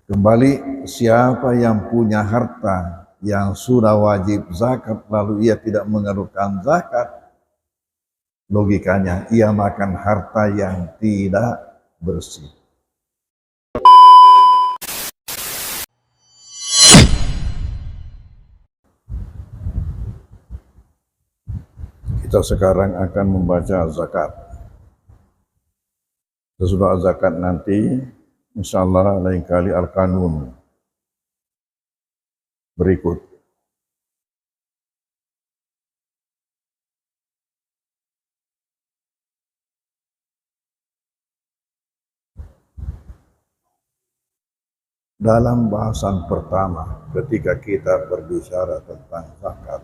Kembali, siapa yang punya harta yang sudah wajib zakat lalu ia tidak mengeluarkan zakat, logikanya ia makan harta yang tidak bersih. Kita sekarang akan membaca zakat. Sesudah zakat nanti, insya Allah lain kali al-kanun berikut. Dalam bahasan pertama, ketika kita berbicara tentang zakat,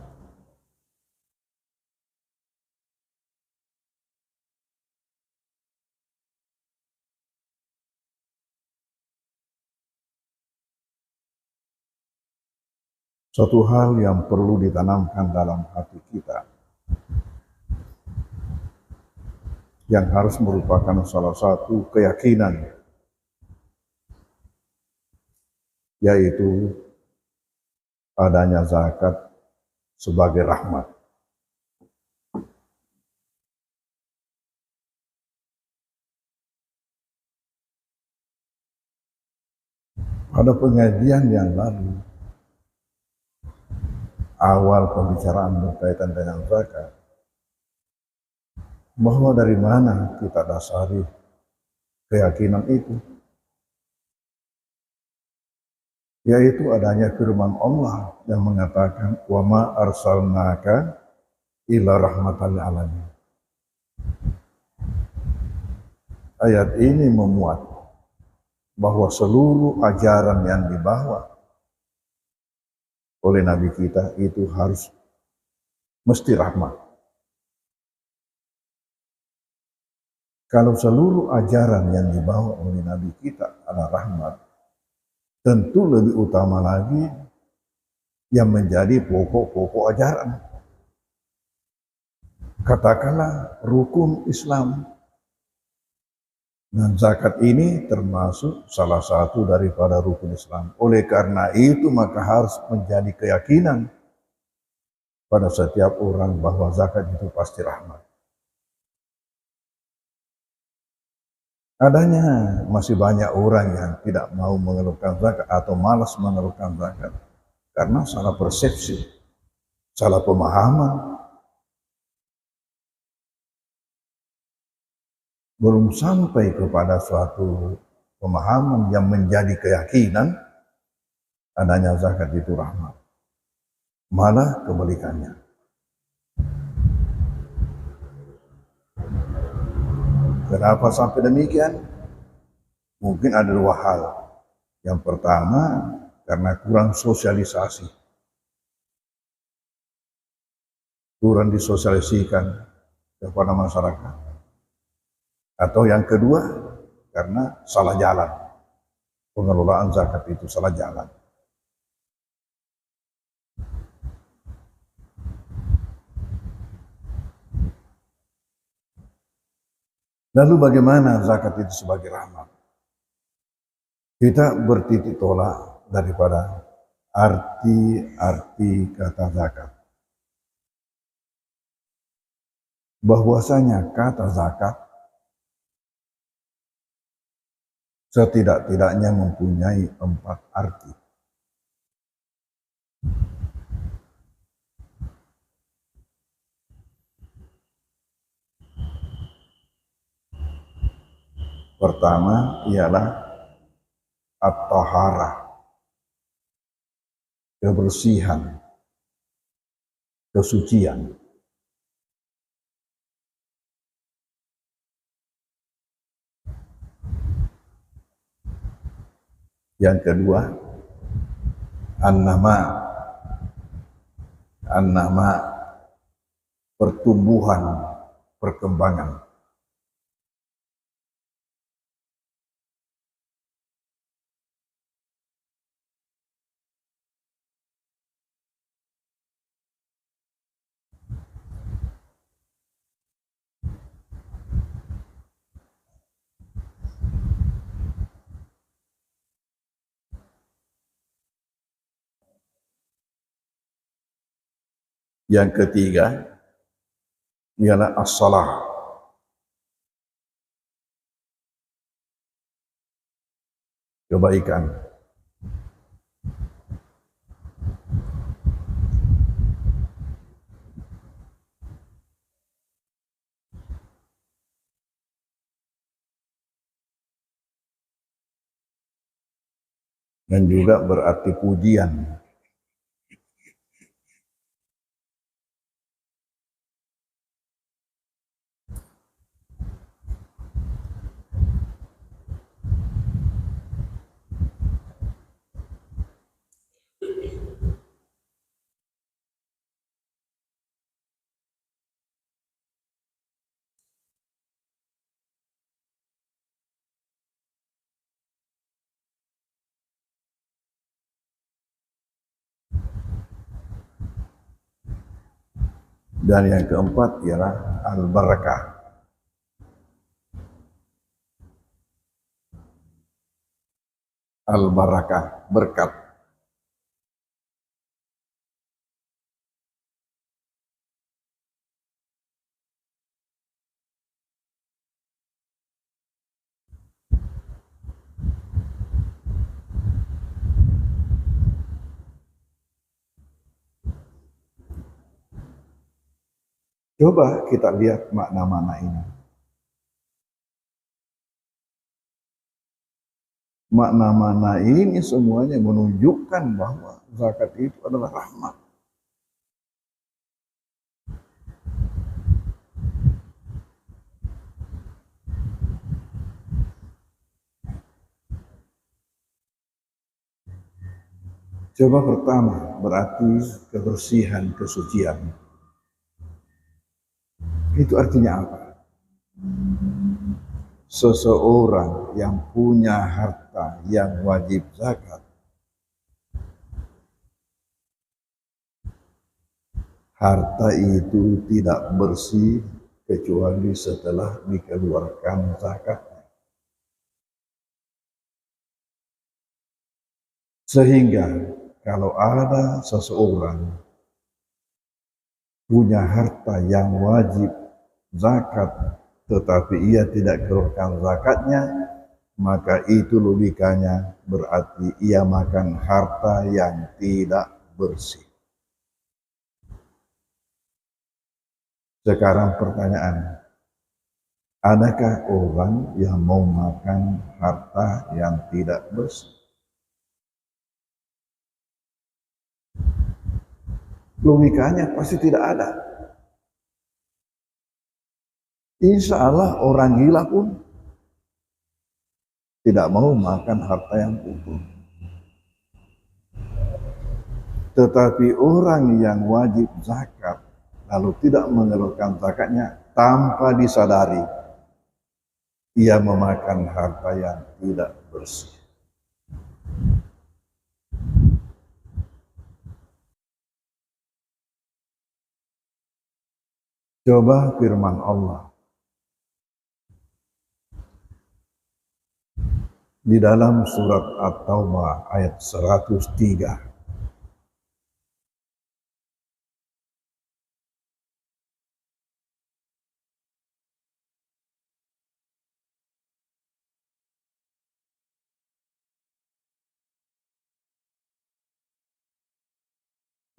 suatu hal yang perlu ditanamkan dalam hati kita, yang harus merupakan salah satu keyakinan, yaitu adanya zakat sebagai rahmat. Pada pengajian yang lalu, awal pembicaraan berkaitan dengan zakat, bahwa dari mana kita dasari keyakinan itu, yaitu adanya firman Allah yang mengatakan wa ma arsalnaka illa rahmatan lil alamin. Ayat ini memuat bahwa seluruh ajaran yang dibawa oleh Nabi kita itu harus mesti rahmat. Kalau seluruh ajaran yang dibawa oleh Nabi kita adalah rahmat, tentu lebih utama lagi yang menjadi pokok-pokok ajaran. Katakanlah rukun Islam. Dan zakat ini termasuk salah satu daripada rukun Islam. Oleh karena itu maka harus menjadi keyakinan pada setiap orang bahwa zakat itu pasti rahmat. Adanya masih banyak orang yang tidak mau mengeluarkan zakat atau malas mengeluarkan zakat karena salah persepsi, salah pemahaman. Belum sampai kepada suatu pemahaman yang menjadi keyakinan adanya zakat itu rahmat. Malah kebalikannya. Kenapa sampai demikian? Mungkin ada dua hal. Yang pertama, karena kurang sosialisasi. Kurang disosialisasikan kepada masyarakat. Atau yang kedua, karena salah jalan. Pengelolaan zakat itu salah jalan. Lalu bagaimana zakat itu sebagai rahmat? Kita bertitik tolak daripada arti kata zakat. Bahwasanya kata zakat setidak-tidaknya mempunyai 4 arti. Pertama ialah at-taharah, kebersihan, kesucian. Yang kedua, an-nama, pertumbuhan, perkembangan. Yang ketiga ialah as-salah, kebaikan. Dan juga berarti pujian. Dan yang keempat ialah al-barakah. Al-barakah, berkat. Coba kita lihat makna-makna ini. Makna-makna ini semuanya menunjukkan bahwa zakat itu adalah rahmat. Coba pertama berarti kebersihan, kesucian. Itu artinya apa? Seseorang yang punya harta yang wajib zakat, harta itu tidak bersih kecuali setelah dikeluarkan zakat. Sehingga kalau ada seseorang punya harta yang wajib zakat, tetapi ia tidak keluarkan zakatnya, maka itu logikanya berarti ia makan harta yang tidak bersih. Sekarang pertanyaan, adakah orang yang mau makan harta yang tidak bersih? Logikanya pasti tidak ada. Insya Allah orang gila pun tidak mau makan harta yang kotor. Tetapi orang yang wajib zakat lalu tidak mengeluarkan zakatnya tanpa disadari, ia memakan harta yang tidak bersih. Coba firman Allah di dalam surat At-Taubah ayat 103.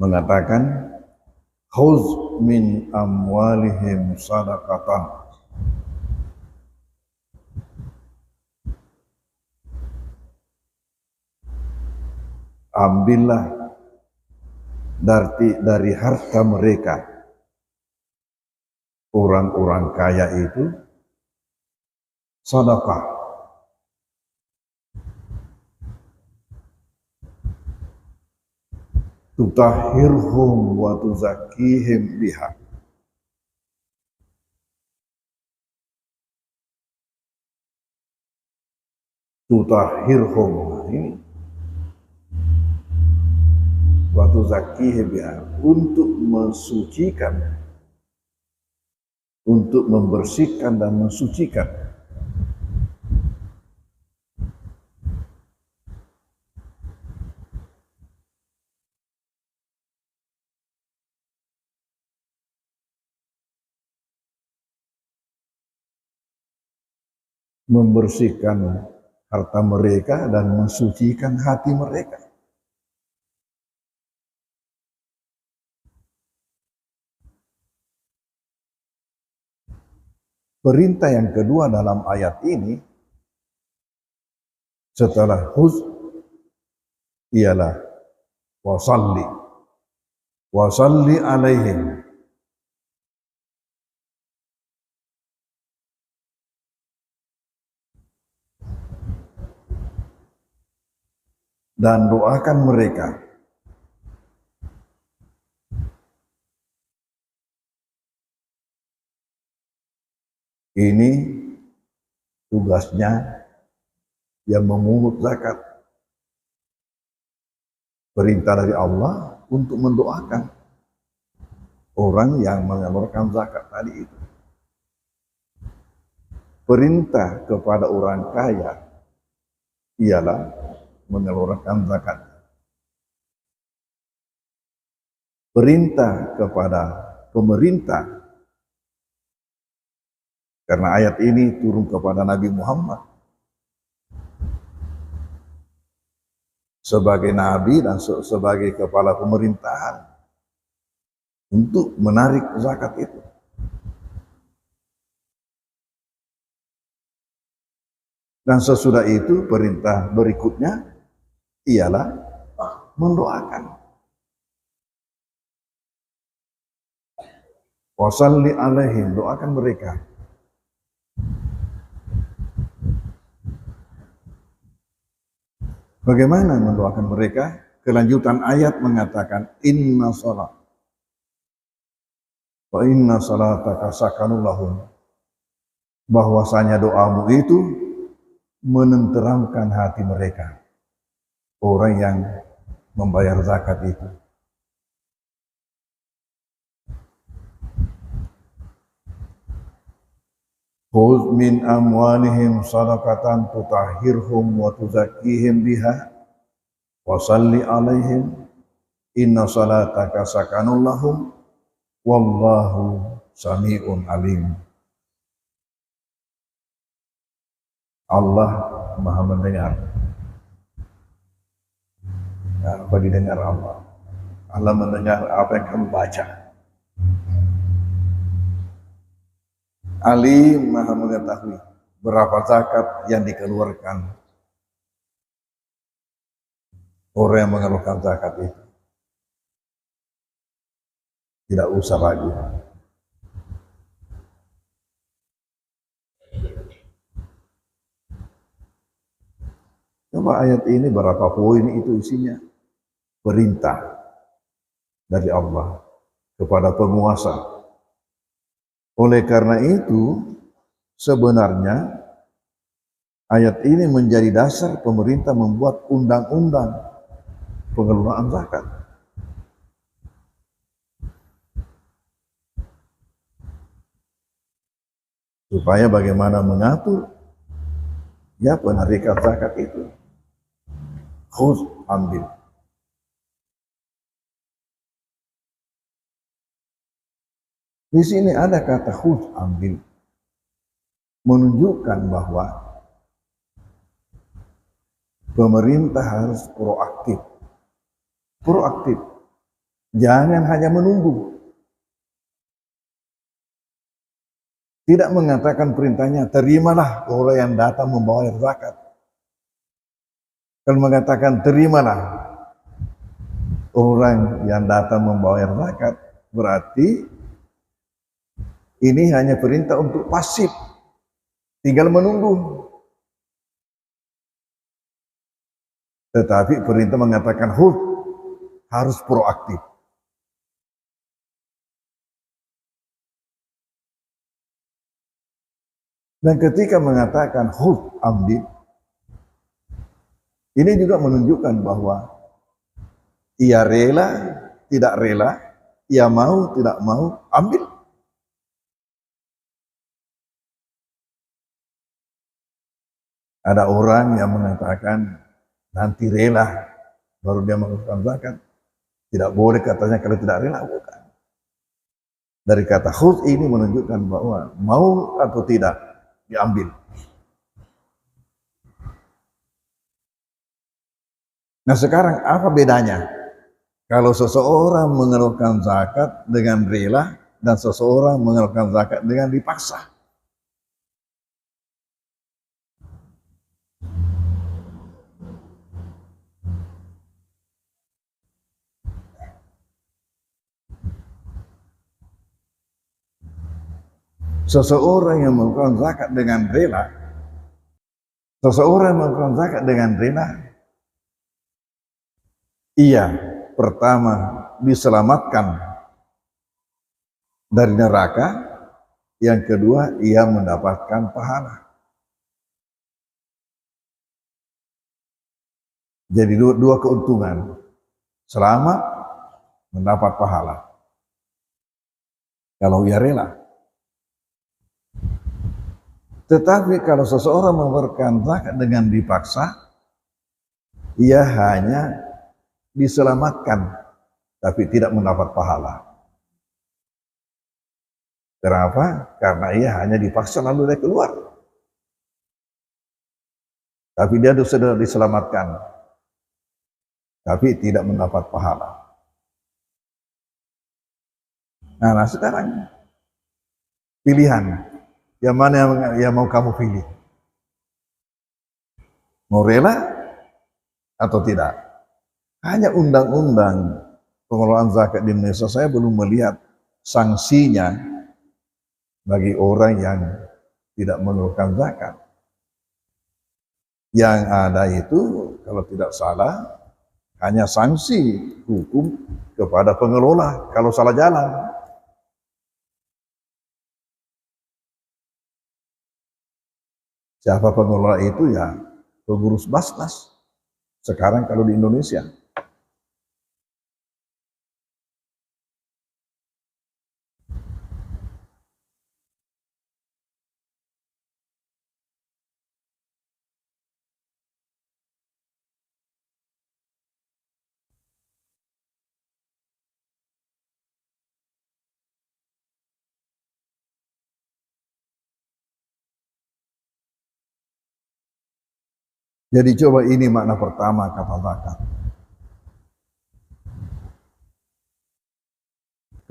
Mengatakan, khuz min amwalihim sadaqatan, ambillah dari harta mereka, orang-orang kaya itu, sedekah. Tutahhirhum wa tuzakkihim biha. Tutahhirhum ini wa tuzakkihim biha, untuk mensucikan, untuk membersihkan dan mensucikan. membersihkan harta mereka dan mensucikan hati mereka. Perintah yang kedua dalam ayat ini setelah khudz ialah wasalli alaihim, dan doakan mereka. Ini tugasnya yang memungut zakat. Perintah dari Allah untuk mendoakan orang yang menyalurkan zakat tadi itu. Perintah kepada orang kaya ialah menyalurkan zakat. Perintah kepada pemerintah, karena ayat ini turun kepada Nabi Muhammad sebagai nabi dan sebagai kepala pemerintahan untuk menarik zakat itu. Dan sesudah itu perintah berikutnya ialah mendoakan. Wasalli alaihim, doakan mereka. Bagaimana mendoakan mereka? Kelanjutan ayat mengatakan inna salat wa inna salataka sakanul lahum, bahwasanya doamu itu menenteramkan hati mereka, orang yang membayar zakat itu. Khudz min amwalihim sadaqatan tutahhirhum wa tuzakkihim biha wa salli alaihim inna salataka sakanul lahum wallahu sami'un alim. Allah Maha mendengar. Apa didengar Allah? Allah mendengar apa yang kamu baca. Alim, Maha mengetahui berapa zakat yang dikeluarkan orang yang mengeluarkan zakat itu. Tidak usah lagi. Coba ayat ini berapa poin itu isinya? Perintah dari Allah kepada penguasa. Oleh karena itu, sebenarnya ayat ini menjadi dasar pemerintah membuat undang-undang pengelolaan zakat. Supaya bagaimana mengatur ya penarikan zakat itu. Khudz, ambil. Di sini ada kata khudz, ambil, menunjukkan bahwa pemerintah harus proaktif. Proaktif. Jangan hanya menunggu. Tidak mengatakan perintahnya, terimalah orang yang datang membawa zakat. Kalau mengatakan terimalah orang yang datang membawa zakat, berarti ini hanya perintah untuk pasif, tinggal menunggu. Tetapi perintah mengatakan khudz, harus proaktif. Dan ketika mengatakan khudz, ambil, ini juga menunjukkan bahwa ia rela, tidak rela, ia mau, tidak mau, ambil. Ada orang yang mengatakan nanti rela baru dia mengeluarkan zakat. Tidak boleh katanya kalau tidak rela, bukan. Dari kata khudz ini menunjukkan bahwa mau atau tidak diambil. Nah sekarang apa bedanya? Kalau seseorang mengeluarkan zakat dengan rela dan seseorang mengeluarkan zakat dengan dipaksa. Seseorang yang mengeluarkan zakat dengan rela, seseorang yang mengeluarkan zakat dengan rela, ia pertama diselamatkan dari neraka, yang kedua ia mendapatkan pahala. Jadi dua keuntungan, selamat mendapat pahala kalau ia rela. Tetapi kalau seseorang memberikan zakat dengan dipaksa, ia hanya diselamatkan tapi tidak mendapat pahala. Kenapa? Karena ia hanya dipaksa lalu dia keluar. Tapi dia sudah diselamatkan, tapi tidak mendapat pahala. Nah sekarang pilihan, yang mana yang mau kamu pilih? Mau rela atau tidak? Hanya undang-undang pengelolaan zakat di Indonesia, saya belum melihat sanksinya bagi orang yang tidak mengeluarkan zakat. Yang ada itu, kalau tidak salah, hanya sanksi hukum kepada pengelola kalau salah jalan. Siapa pengelola itu? Ya pengurus Basnas. Sekarang kalau di Indonesia. Jadi coba ini makna pertama kata zakat.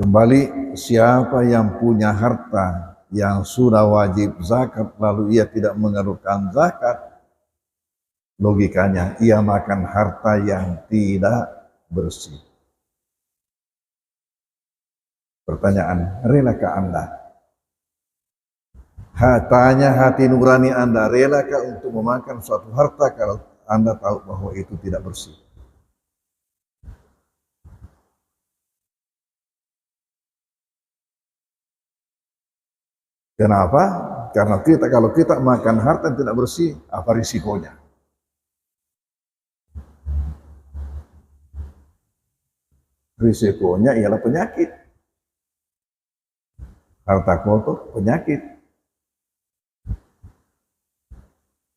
Kembali, siapa yang punya harta yang sudah wajib zakat lalu ia tidak mengeluarkan zakat, logikanya ia makan harta yang tidak bersih. Pertanyaan, relakah Anda? Tanya hati nurani Anda, relakah untuk memakan suatu harta kalau Anda tahu bahwa itu tidak bersih? Kenapa? Karena kalau kita makan harta yang tidak bersih, apa risikonya? Risikonya ialah penyakit. Harta kotor, penyakit.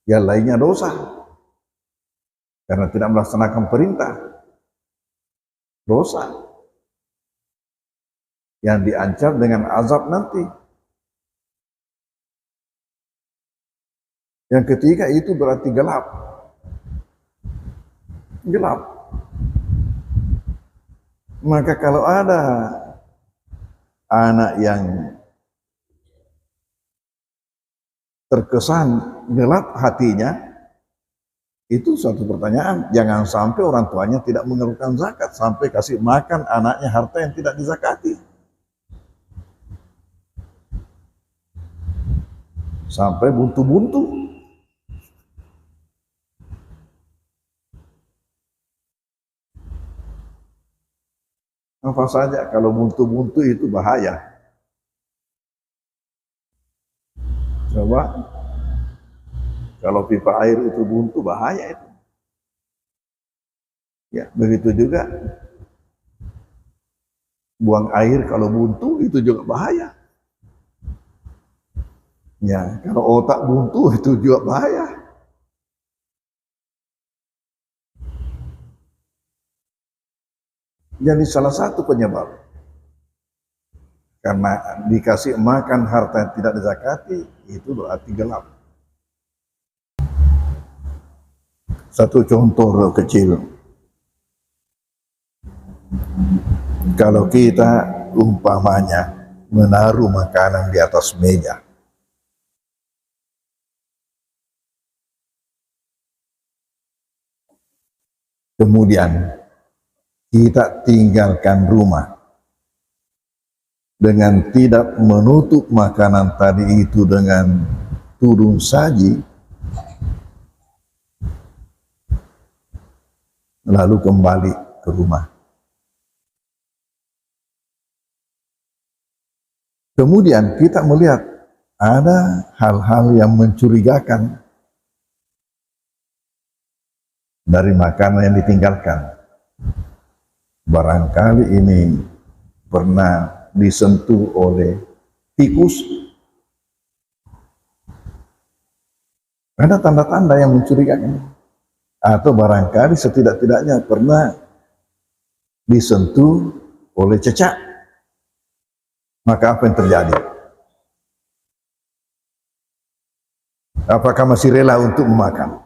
Yang lainnya dosa. Karena tidak melaksanakan perintah. Dosa. Yang diancam dengan azab nanti. Yang ketiga itu berarti gelap. Gelap. Maka kalau ada anak yang terkesan gelap hatinya, itu suatu pertanyaan. Jangan sampai orang tuanya tidak mengeluarkan zakat, sampai kasih makan anaknya harta yang tidak dizakati. Sampai buntu-buntu. Apa saja kalau buntu-buntu itu bahaya. Coba kalau pipa air itu buntu bahaya itu. Ya, begitu juga buang air kalau buntu itu juga bahaya. Ya, kalau otak buntu itu juga bahaya. Jadi salah satu penyebab karena dikasih makan harta yang tidak dizakati, itu berarti gelap. Satu contoh kecil. Kalau kita umpamanya menaruh makanan di atas meja, kemudian kita tinggalkan rumah dengan tidak menutup makanan tadi itu dengan turun saji, lalu kembali ke rumah. Kemudian kita melihat ada hal-hal yang mencurigakan dari makanan yang ditinggalkan. Barangkali ini pernah disentuh oleh tikus. Ada tanda-tanda yang mencurigakan. Atau barangkali setidak-tidaknya pernah disentuh oleh cecak. Maka apa yang terjadi? Apakah masih rela untuk memakan?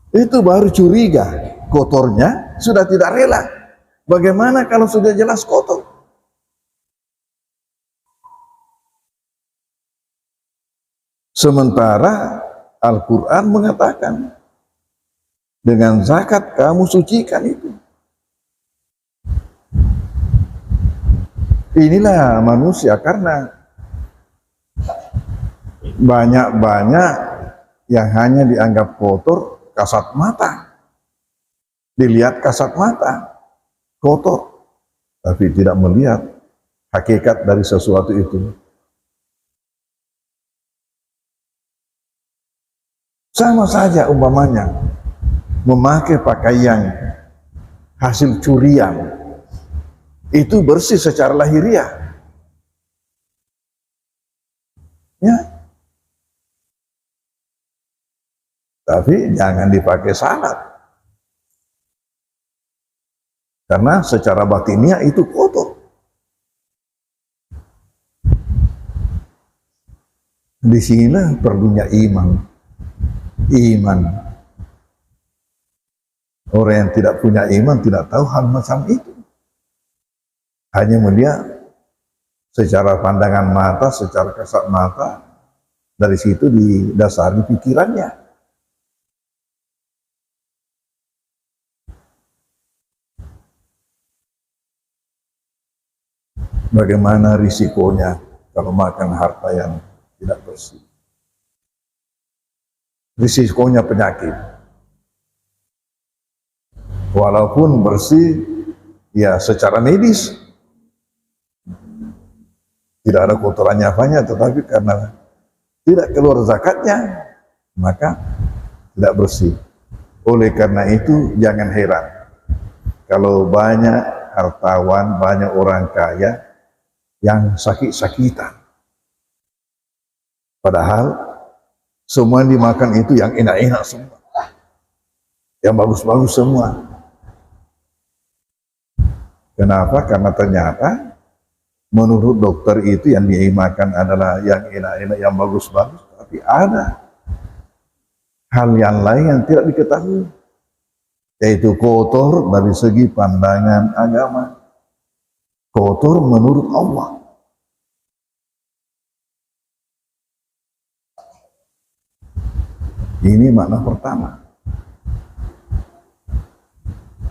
Itu baru curiga. Kotornya sudah tidak rela. Bagaimana kalau sudah jelas kotor? Sementara Al-Quran mengatakan, dengan zakat kamu sucikan itu. Inilah manusia, karena banyak-banyak yang hanya dianggap kotor kasat mata. Dilihat kasat mata, kotor. Tapi tidak melihat hakikat dari sesuatu itu. Sama saja umpamanya memakai pakaian hasil curian, itu bersih secara lahiriah. Ya. Tapi jangan dipakai salat. Karena secara batiniah itu kotor. Di sinilah perlunya iman. Iman. Orang yang tidak punya iman tidak tahu hal macam itu. Hanya melihat secara pandangan mata, secara kasat mata, dari situ didasari pikirannya. Bagaimana risikonya kalau makan harta yang tidak bersih? Risikonya penyakit. Walaupun bersih, ya secara medis tidak ada kotorannya apanya, tetapi karena tidak keluar zakatnya, maka tidak bersih. Oleh karena itu jangan heran kalau banyak hartawan, banyak orang kaya yang sakit-sakitan. Padahal semua yang dimakan itu yang enak-enak semua, yang bagus-bagus semua. Kenapa? Karena ternyata menurut dokter itu yang dimakan adalah yang enak-enak, yang bagus-bagus, tapi ada hal yang lain yang tidak diketahui, yaitu kotor dari segi pandangan agama, kotor menurut Allah. Ini makna pertama.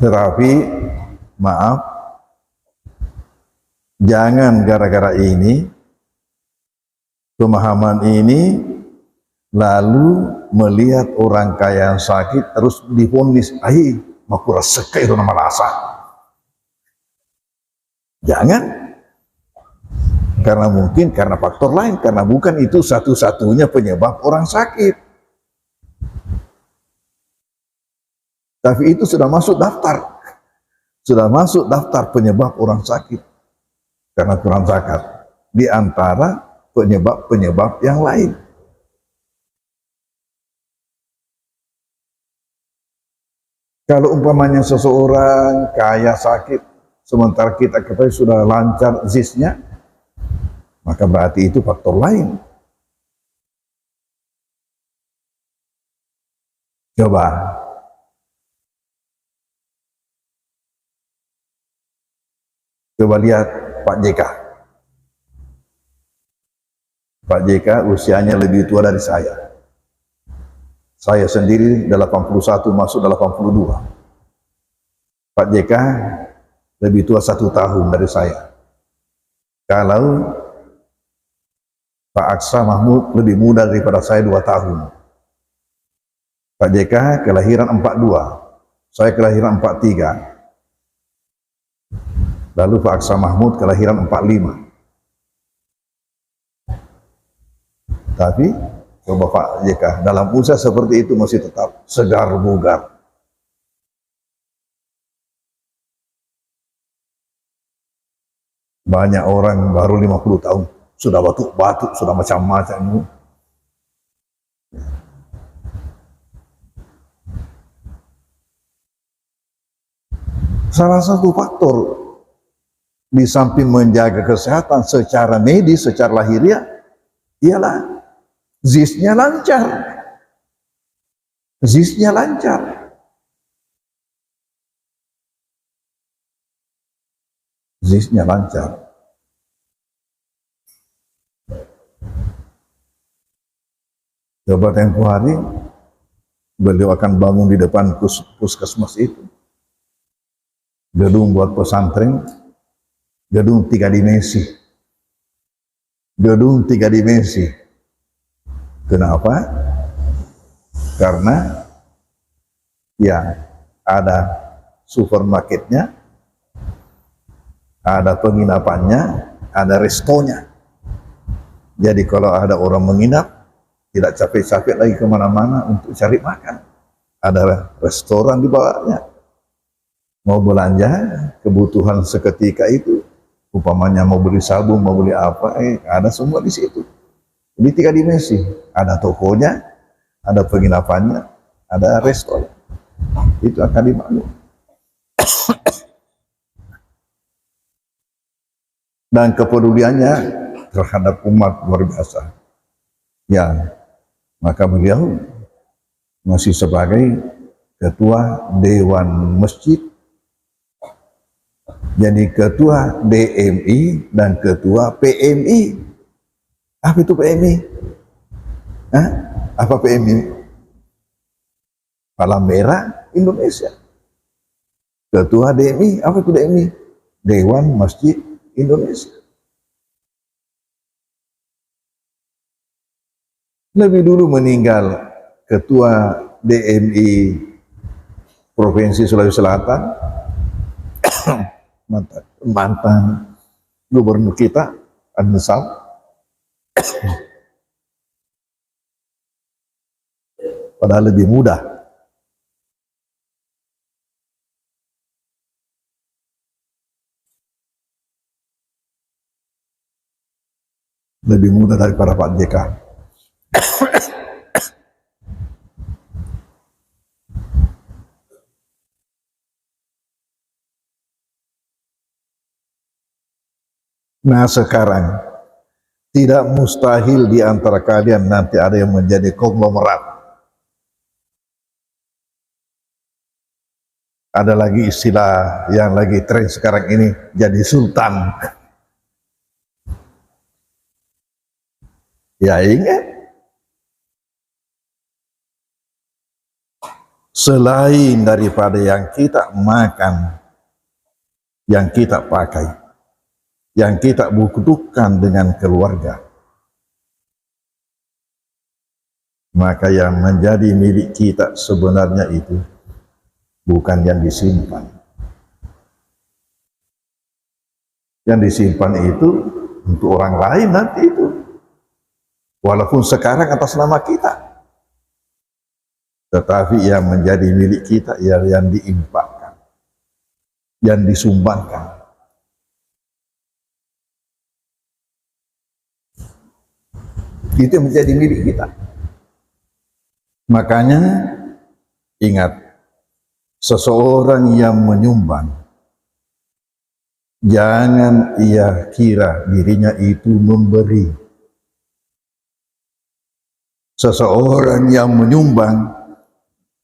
Tetapi maaf, jangan gara-gara ini, pemahaman ini, lalu melihat orang kaya yang sakit terus divonis, "Ai, makura seka itu nama rasa." Jangan. Karena mungkin karena faktor lain, karena bukan itu satu-satunya penyebab orang sakit. Tapi itu sudah masuk daftar. Sudah masuk daftar penyebab orang sakit karena kurang zakat, di antara penyebab-penyebab yang lain. Kalau umpamanya seseorang kaya sakit, sementara kita ketahui sudah lancar zisnya, maka berarti itu faktor lain. Coba Coba lihat Pak JK. Pak JK usianya lebih tua dari saya. Saya sendiri 81 masuk 82. Pak JK lebih tua 1 tahun dari saya. Kalau Pak Aksa Mahmud lebih muda daripada saya 2 tahun. Pak JK kelahiran 42, saya kelahiran 43. Lalu Pak Aksa Mahmud kelahiran 45. Tapi coba Pak JK dalam usia seperti itu masih tetap segar bugar. Banyak orang baru 50 tahun sudah batuk-batuk, sudah macam-macam. Salah satu faktor di samping menjaga kesehatan secara medis, secara lahiriah, ialah zisnya lancar. Zisnya lancar. Zisnya lancar. Coba tempoh hari beliau akan bangun di depan puskesmas itu. Gedung buat pesantren, gedung 3 dimensi. Gedung 3 dimensi. Kenapa? Karena ya ada supermarketnya, ada penginapannya, ada restonya. Jadi kalau ada orang menginap, tidak capek-capek lagi kemana-mana untuk cari makan. Ada restoran di bawahnya. Mau belanja kebutuhan seketika itu, umpamanya mau beli sabun, mau beli apa, ada semua di situ. Di 3 dimensi, ada tokonya, ada penginapannya, ada restoran. Itu akan dibangun. Dan kepeduliannya terhadap umat luar biasa. Ya, maka beliau masih sebagai ketua Dewan Masjid, jadi ketua DMI dan ketua PMI. Apa itu PMI? Hah? Apa PMI? Palang Merah Indonesia. Ketua DMI, apa itu DMI? Dewan Masjid Indonesia. Lebih dulu meninggal ketua DMI Provinsi Sulawesi Selatan, mantan gubernur kita, Ansal. Padahal lebih muda. Lebih muda daripada Pak JK. Nah sekarang, tidak mustahil di antara kalian nanti ada yang menjadi konglomerat. Ada lagi istilah yang lagi tren sekarang ini, jadi sultan. Ya ingat, selain daripada yang kita makan, yang kita pakai, yang kita butuhkan dengan keluarga, maka yang menjadi milik kita sebenarnya itu bukan yang disimpan. Yang disimpan itu untuk orang lain nanti itu, walaupun sekarang atas nama kita, tetapi yang menjadi milik kita ialah yang diinfakkan, yang disumbangkan. Itu yang menjadi milik kita. Makanya ingat, seseorang yang menyumbang, jangan ia kira dirinya itu memberi. Seseorang yang menyumbang,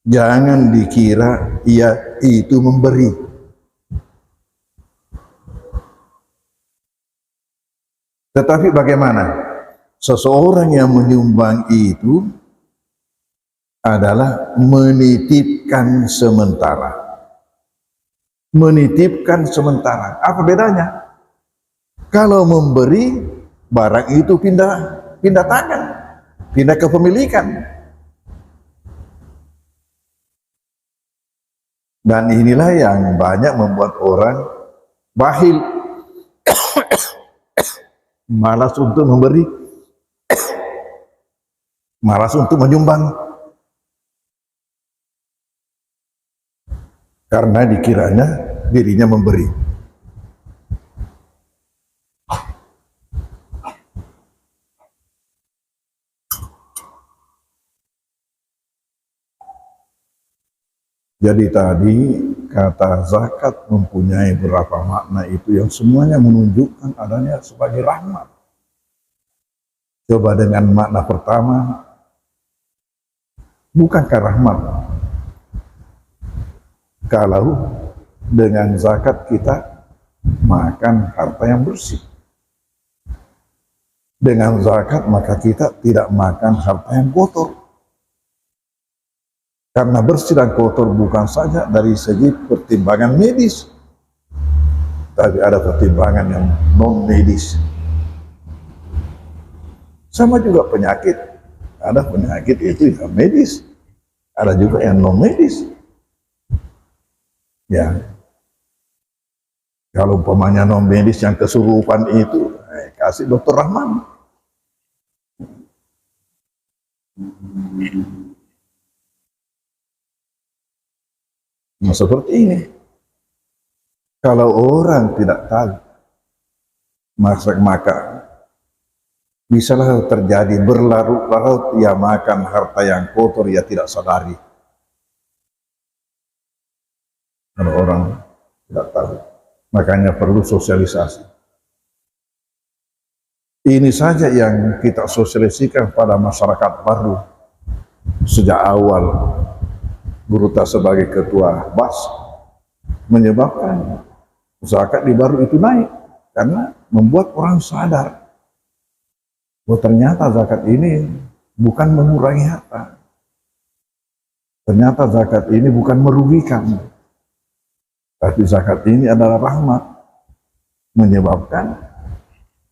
jangan dikira ia itu memberi. Tetapi bagaimana? Seseorang yang menyumbang itu adalah menitipkan sementara. Menitipkan sementara. Apa bedanya? Kalau memberi, barang itu pindah tangan, pindah kepemilikan. Dan inilah yang banyak membuat orang bakhil, malas untuk memberi, malas untuk menyumbang, karena dikiranya dirinya memberi. Jadi tadi kata zakat mempunyai beberapa makna itu yang semuanya menunjukkan adanya sebagai rahmat. Coba dengan makna pertama, bukankah rahmat kalau dengan zakat kita makan harta yang bersih? Dengan zakat maka kita tidak makan harta yang kotor. Karena bersih dan kotor bukan saja dari segi pertimbangan medis, tapi ada pertimbangan yang non medis. Sama juga penyakit, ada penyakit itu yang medis, ada juga yang non medis. Ya, kalau umpamanya non medis yang kesurupan itu, kasih dokter Rahman. Nah, seperti ini. Kalau orang tidak tahu, maka bisalah terjadi berlarut-larut ia makan harta yang kotor, ia tidak sadari. Kalau orang tidak tahu, makanya perlu sosialisasi. Ini saja yang kita sosialisasikan pada masyarakat baru sejak awal. Buruta sebagai ketua BAS menyebabkan zakat di baru itu naik karena membuat orang sadar bahwa ternyata zakat ini bukan mengurangi harta, ternyata zakat ini bukan merugikan, tapi zakat ini adalah rahmat, menyebabkan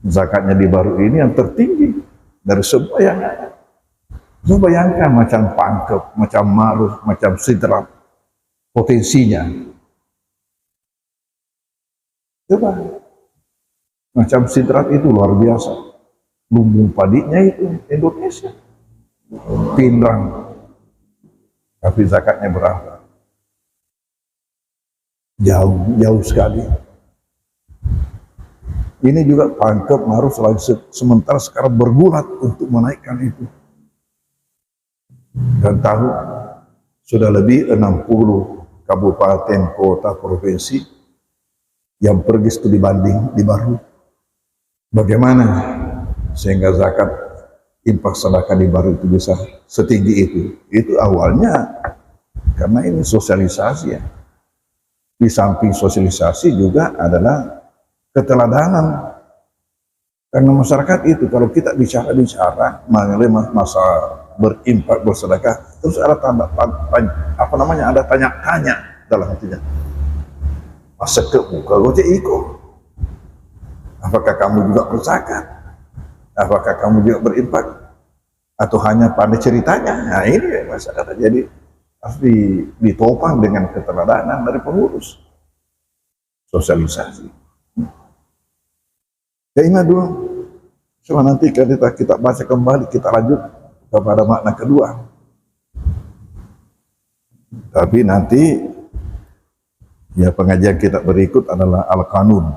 zakatnya di baru ini yang tertinggi dari semua yang ada. Coba bayangkan macam pangkep, macam maruf, macam sidrat, potensinya. Coba, macam sidrat itu luar biasa. Lumbung padinya itu Indonesia. Pindrang. Tapi zakatnya berapa? Jauh sekali. Ini juga pangkep, maruf, sementara sekarang bergulat untuk menaikkan itu. Dan tahu sudah lebih 60 kabupaten, kota, provinsi yang pergi studi banding di baru. Bagaimana sehingga zakat infak sedekah di baru itu bisa setinggi itu? Itu awalnya karena ini sosialisasi ya. Di samping sosialisasi juga adalah keteladanan. Karena masyarakat itu kalau kita bicara mengenai masalah berinfak, bersedekah, terus ada ada tanya-tanya dalam hatinya. Masa ke muka goce iko? Apakah kamu juga berzakat? Apakah kamu juga berinfak? Atau hanya pada ceritanya? Nah ini masyarakat jadi harus ditopang dengan keteladanan dari pengurus. Sosialisasi. Ya ingat dulu. Cuma nanti kita baca kembali, kita lanjut kepada makna kedua. Tapi nanti ya pengajian kita berikut adalah Al-Qanun.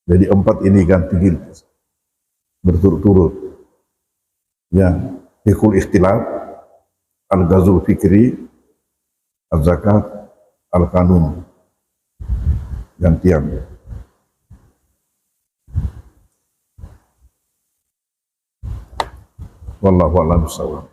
Jadi 4 ini ganti berturut-turut. Ya, Fiqhul Ikhtilaf, Al-Ghazul Fikri, Az-Zakat, Al-Qanun. Gantian. Wallahu a'lam bishawab.